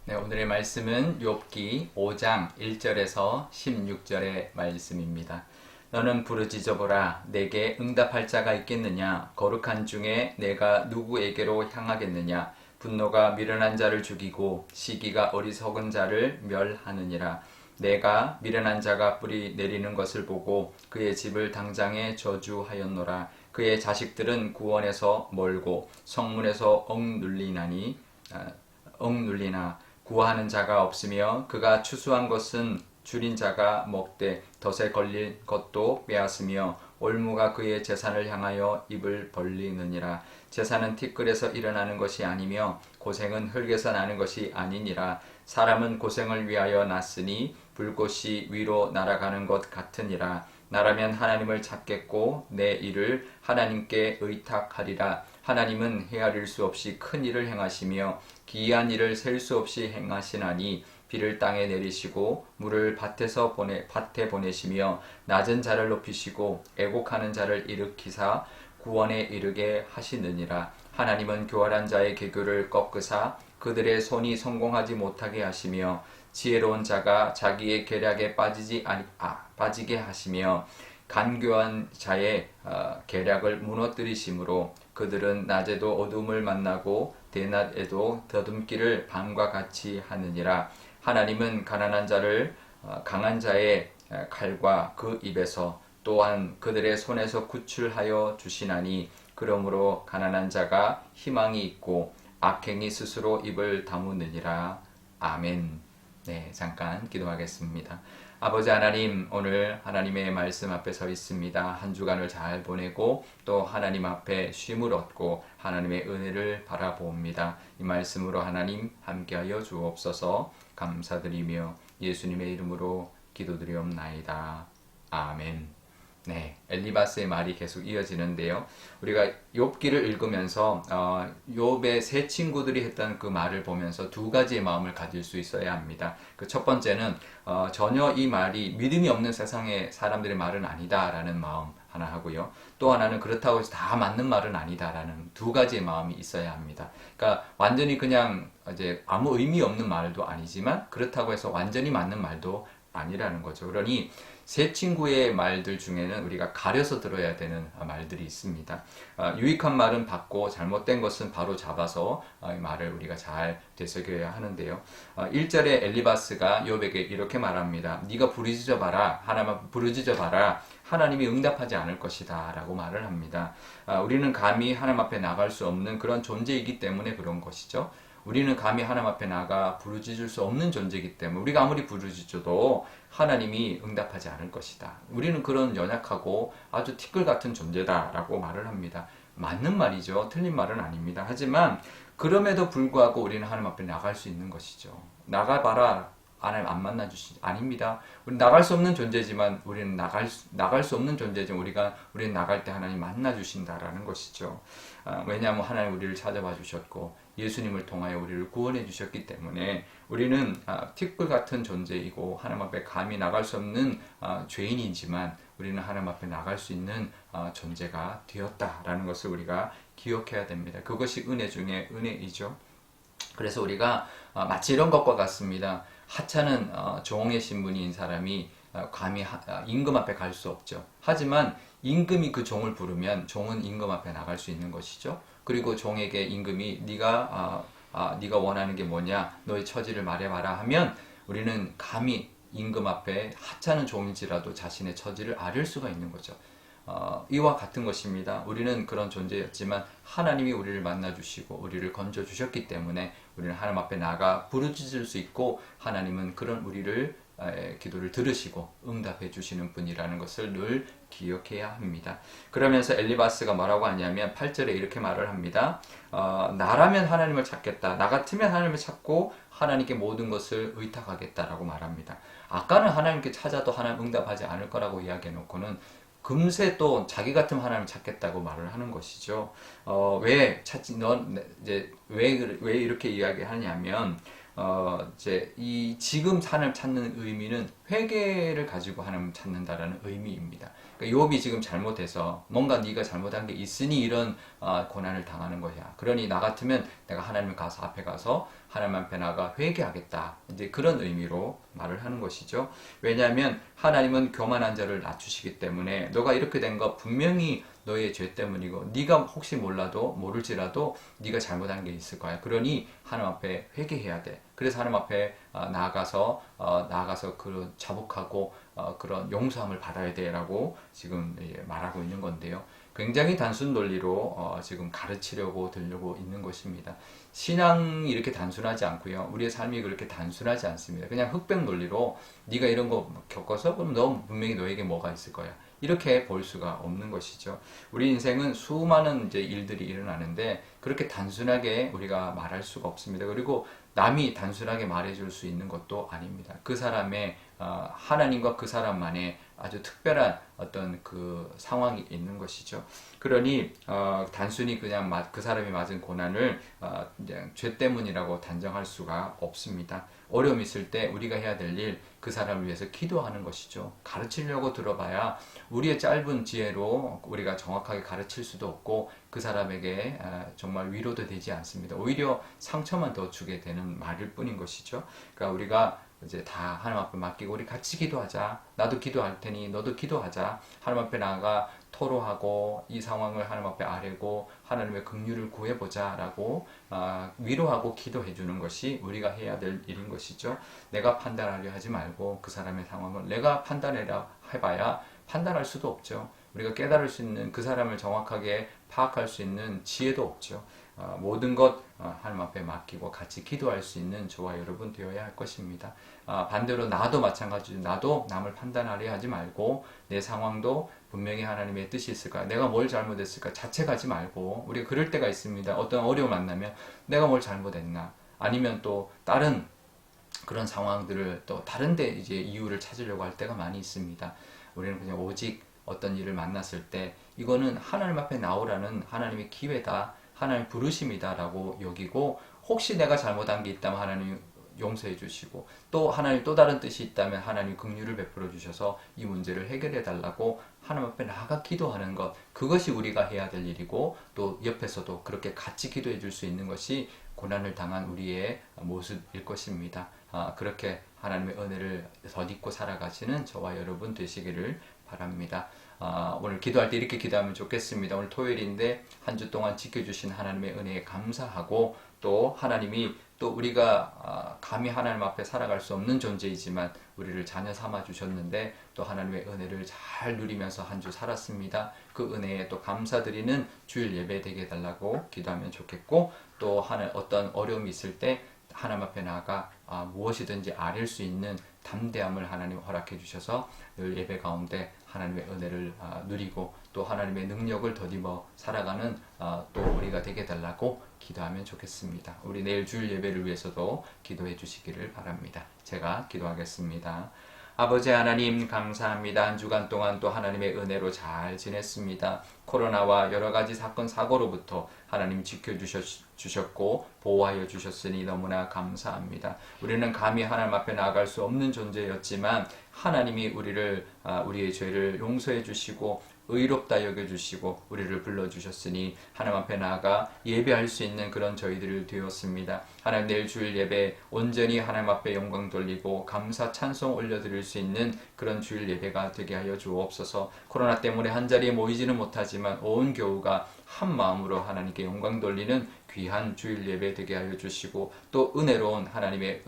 네, 오늘의 말씀은 욥기 5장 1절에서 16절의 말씀입니다. 너는 부르짖어보라. 내게 응답할 자가 있겠느냐? 거룩한 중에 내가 누구에게로 향하겠느냐? 분노가 미련한 자를 죽이고 시기가 어리석은 자를 멸하느니라. 내가 미련한 자가 뿌리 내리는 것을 보고 그의 집을 당장에 저주하였노라. 그의 자식들은 구원에서 멀고 성문에서 억눌리나 구하는 자가 없으며 그가 추수한 것은 줄인 자가 먹되 덫에 걸린 것도 빼앗으며 올무가 그의 재산을 향하여 입을 벌리느니라. 재산은 티끌에서 일어나는 것이 아니며 고생은 흙에서 나는 것이 아니니라. 사람은 고생을 위하여 났으니 불꽃이 위로 날아가는 것 같으니라. 나라면 하나님을 찾겠고 내 일을 하나님께 의탁하리라. 하나님은 헤아릴 수 없이 큰 일을 행하시며 기이한 일을 셀 수 없이 행하시나니 비를 땅에 내리시고 물을 밭에 보내시며 낮은 자를 높이시고 애곡하는 자를 일으키사 구원에 이르게 하시느니라. 하나님은 교활한 자의 계교를 꺾으사 그들의 손이 성공하지 못하게 하시며 지혜로운 자가 자기의 계략에 빠지게 하시며 간교한 자의 계략을 무너뜨리심으로 그들은 낮에도 어둠을 만나고 대낮에도 더듬기를 밤과 같이 하느니라. 하나님은 가난한 자를 강한 자의 칼과 그 입에서 또한 그들의 손에서 구출하여 주시나니 그러므로 가난한 자가 희망이 있고 악행이 스스로 입을 다무느니라. 아멘. 네, 잠깐 기도하겠습니다. 아버지 하나님, 오늘 하나님의 말씀 앞에 서 있습니다. 한 주간을 잘 보내고 또 하나님 앞에 쉼을 얻고 하나님의 은혜를 바라봅니다. 이 말씀으로 하나님 함께하여 주옵소서. 감사드리며 예수님의 이름으로 기도드리옵나이다. 아멘. 네, 엘리바스의 말이 계속 이어지는데요. 우리가 욥기를 읽으면서 욥의 세 친구들이 했던 그 말을 보면서 두 가지의 마음을 가질 수 있어야 합니다. 그 첫 번째는 전혀 이 말이 믿음이 없는 세상의 사람들의 말은 아니다라는 마음 하나 하고요. 또 하나는 그렇다고 해서 다 맞는 말은 아니다라는 두 가지의 마음이 있어야 합니다. 그러니까 완전히 그냥 이제 아무 의미 없는 말도 아니지만 그렇다고 해서 완전히 맞는 말도 아니라는 거죠. 그러니 세 친구의 말들 중에는 우리가 가려서 들어야 되는 말들이 있습니다. 유익한 말은 받고 잘못된 것은 바로 잡아서 이 말을 우리가 잘 되새겨야 하는데요. 1절에 엘리바스가 욥에게 이렇게 말합니다. 네가 부르짖어봐라. 하나님 부르짖어봐라. 하나님이 응답하지 않을 것이다 라고 말을 합니다. 우리는 감히 하나님 앞에 나갈 수 없는 그런 존재이기 때문에 그런 것이죠. 우리는 감히 하나님 앞에 나가 부르짖을 수 없는 존재이기 때문에 우리가 아무리 부르짖어도 하나님이 응답하지 않을 것이다. 우리는 그런 연약하고 아주 티끌 같은 존재다라고 말을 합니다. 맞는 말이죠. 틀린 말은 아닙니다. 하지만 그럼에도 불구하고 우리는 하나님 앞에 나갈 수 있는 것이죠. 나가봐라. 하나님 안 만나주시지 아닙니다. 우리 나갈 수 없는 존재지만 우리는 나갈 수 없는 존재지만 우리는 나갈 때 하나님 만나주신다라는 것이죠. 왜냐하면 하나님 우리를 찾아봐 주셨고 예수님을 통하여 우리를 구원해 주셨기 때문에 우리는 티끌 같은 존재이고 하나님 앞에 감히 나갈 수 없는 죄인이지만 우리는 하나님 앞에 나갈 수 있는 존재가 되었다라는 것을 우리가 기억해야 됩니다. 그것이 은혜 중에 은혜이죠. 그래서 우리가 마치 이런 것과 같습니다. 하찮은 종의 신분인 사람이 감히 임금 앞에 갈 수 없죠. 하지만 임금이 그 종을 부르면 종은 임금 앞에 나갈 수 있는 것이죠. 그리고 종에게 임금이 네가 원하는 게 뭐냐, 너의 처지를 말해봐라 하면 우리는 감히 임금 앞에 하찮은 종일지라도 자신의 처지를 아릴 수가 있는 거죠. 이와 같은 것입니다. 우리는 그런 존재였지만 하나님이 우리를 만나주시고 우리를 건져주셨기 때문에 우리는 하나님 앞에 나가 부르짖을 수 있고 하나님은 그런 우리를 기도를 들으시고 응답해 주시는 분이라는 것을 늘 기억해야 합니다. 그러면서 엘리바스가 뭐라고 하냐면 8절에 이렇게 말을 합니다. 나라면 하나님을 찾겠다. 나 같으면 하나님을 찾고 하나님께 모든 것을 의탁하겠다라고 말합니다. 아까는 하나님께 찾아도 하나님 응답하지 않을 거라고 이야기해 놓고는 금세 또 자기 같은 하나님을 찾겠다고 말을 하는 것이죠. 왜 이렇게 이야기하냐면 이제 이 지금 하나님 찾는 의미는 회개를 가지고 하나님 찾는다라는 의미입니다. 그러니까 욥이 지금 잘못해서 뭔가 네가 잘못한 게 있으니 이런 고난을 당하는 것이야. 그러니 나 같으면 내가 하나님 앞에 가서 하나님 앞에 나가 회개하겠다. 이제 그런 의미로 말을 하는 것이죠. 왜냐하면 하나님은 교만한 자를 낮추시기 때문에 너가 이렇게 된 거 분명히 너의 죄 때문이고 네가 혹시 모를지라도 네가 잘못한 게 있을 거야. 그러니 하나님 앞에 회개해야 돼. 그래서 하나님 앞에 나아가서 그런 자복하고 그런 용서함을 받아야 돼라고 지금 말하고 있는 건데요. 굉장히 단순 논리로 지금 가르치려고 들려고 있는 것입니다. 신앙이 이렇게 단순하지 않고요. 우리의 삶이 그렇게 단순하지 않습니다. 그냥 흑백 논리로 네가 이런 거 겪어서 그럼 너 분명히 너에게 뭐가 있을 거야. 이렇게 볼 수가 없는 것이죠. 우리 인생은 수많은 이제 일들이 일어나는데 그렇게 단순하게 우리가 말할 수가 없습니다. 그리고 남이 단순하게 말해줄 수 있는 것도 아닙니다. 그 사람의 하나님과 그 사람만의 아주 특별한 어떤 그 상황이 있는 것이죠. 그러니 단순히 그냥 그 사람이 맞은 고난을 그냥 죄 때문이라고 단정할 수가 없습니다. 어려움 있을 때 우리가 해야 될 일, 그 사람을 위해서 기도하는 것이죠. 가르치려고 들어봐야 우리의 짧은 지혜로 우리가 정확하게 가르칠 수도 없고 그 사람에게 정말 위로도 되지 않습니다. 오히려 상처만 더 주게 되는 말일 뿐인 것이죠. 그러니까 우리가 이제 다 하나님 앞에 맡기고 우리 같이 기도하자. 나도 기도할 테니 너도 기도하자. 하나님 앞에 나아가 토로하고 이 상황을 하나님 앞에 아뢰고 하나님의 긍휼을 구해보자라고 위로하고 기도해 주는 것이 우리가 해야 될 일인 것이죠. 내가 판단하려 하지 말고 그 사람의 상황을 내가 판단해라 해봐야 판단할 수도 없죠. 우리가 깨달을 수 있는 그 사람을 정확하게 파악할 수 있는 지혜도 없죠. 모든 것 하나님 앞에 맡기고 같이 기도할 수 있는 저와 여러분 되어야 할 것입니다. 반대로 나도 마찬가지로 나도 남을 판단하려 하지 말고 내 상황도 분명히 하나님의 뜻이 있을까? 내가 뭘 잘못했을까? 자책하지 말고 우리가 그럴 때가 있습니다. 어떤 어려움 만나면 내가 뭘 잘못했나? 아니면 또 다른 그런 상황들을 또 다른 데 이제 이유를 찾으려고 할 때가 많이 있습니다. 우리는 그냥 오직 어떤 일을 만났을 때 이거는 하나님 앞에 나오라는 하나님의 기회다. 하나님 부르심이다라고 여기고 혹시 내가 잘못한 게 있다면 하나님 용서해 주시고 또 하나님 또 다른 뜻이 있다면 하나님 긍휼을 베풀어 주셔서 이 문제를 해결해 달라고 하나님 앞에 나아가 기도하는 것 그것이 우리가 해야 될 일이고 또 옆에서도 그렇게 같이 기도해 줄 수 있는 것이 고난을 당한 우리의 모습일 것입니다. 그렇게 하나님의 은혜를 덧입고 살아가시는 저와 여러분 되시기를 바랍니다. 오늘 기도할 때 이렇게 기도하면 좋겠습니다. 오늘 토요일인데 한 주 동안 지켜주신 하나님의 은혜에 감사하고 또 하나님이 또 우리가 감히 하나님 앞에 살아갈 수 없는 존재이지만 우리를 자녀 삼아 주셨는데 또 하나님의 은혜를 잘 누리면서 한 주 살았습니다. 그 은혜에 또 감사드리는 주일 예배 되게 해달라고 기도하면 좋겠고 또 어떤 어려움이 있을 때 하나님 앞에 나아가 무엇이든지 아릴 수 있는 담대함을 하나님 허락해 주셔서 늘 예배 가운데 하나님의 은혜를 누리고 또 하나님의 능력을 더입어 살아가는 또 우리가 되게 달라고 기도하면 좋겠습니다. 우리 내일 주일 예배를 위해서도 기도해 주시기를 바랍니다. 제가 기도하겠습니다. 아버지 하나님 감사합니다. 한 주간 동안 또 하나님의 은혜로 잘 지냈습니다. 코로나와 여러 가지 사건 사고로부터 하나님 지켜주셨고 보호하여 주셨으니 너무나 감사합니다. 우리는 감히 하나님 앞에 나아갈 수 없는 존재였지만 하나님이 우리의 죄를 용서해 주시고 의롭다 여겨주시고 우리를 불러주셨으니 하나님 앞에 나아가 예배할 수 있는 그런 저희들을 되었습니다. 하나님 내일 주일 예배 온전히 하나님 앞에 영광 돌리고 감사 찬송 올려드릴 수 있는 그런 주일 예배가 되게 하여 주옵소서. 코로나 때문에 한자리에 모이지는 못하지만 온 교우가 한 마음으로 하나님께 영광 돌리는 귀한 주일 예배 되게 하여 주시고 또 은혜로운 하나님의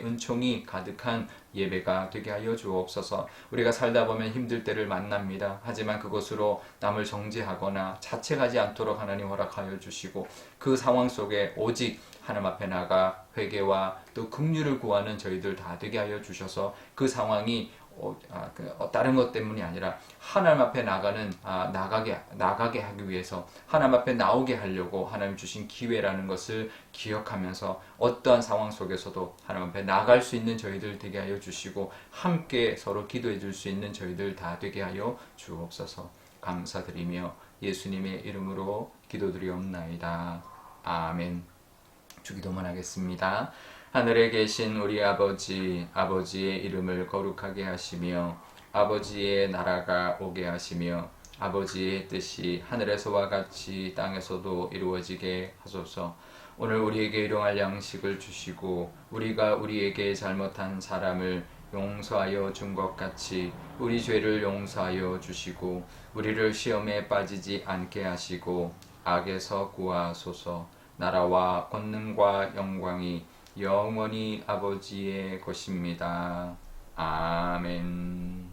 은총이 가득한 예배가 되게 하여 주옵소서. 우리가 살다 보면 힘들 때를 만납니다. 하지만 그것으로 남을 정죄하거나 자책하지 않도록 하나님 허락하여 주시고 그 상황 속에 오직 하나님 앞에 나가 회개와 또 긍휼을 구하는 저희들 다 되게 하여 주셔서 그 상황이 다른 것 때문이 아니라 하나님 앞에 나가게 하기 위해서 하나님 앞에 나오게 하려고 하나님 주신 기회라는 것을 기억하면서 어떠한 상황 속에서도 하나님 앞에 나갈 수 있는 저희들 되게 하여 주시고 함께 서로 기도해 줄 수 있는 저희들 다 되게 하여 주옵소서. 감사드리며 예수님의 이름으로 기도드리옵나이다. 아멘. 주기도만 하겠습니다. 하늘에 계신 우리 아버지, 아버지의 이름을 거룩하게 하시며 아버지의 나라가 오게 하시며 아버지의 뜻이 하늘에서와 같이 땅에서도 이루어지게 하소서. 오늘 우리에게 일용할 양식을 주시고 우리가 우리에게 잘못한 사람을 용서하여 준 것 같이 우리 죄를 용서하여 주시고 우리를 시험에 빠지지 않게 하시고 악에서 구하소서. 나라와 권능과 영광이 영원히 아버지의 것입니다. 아멘.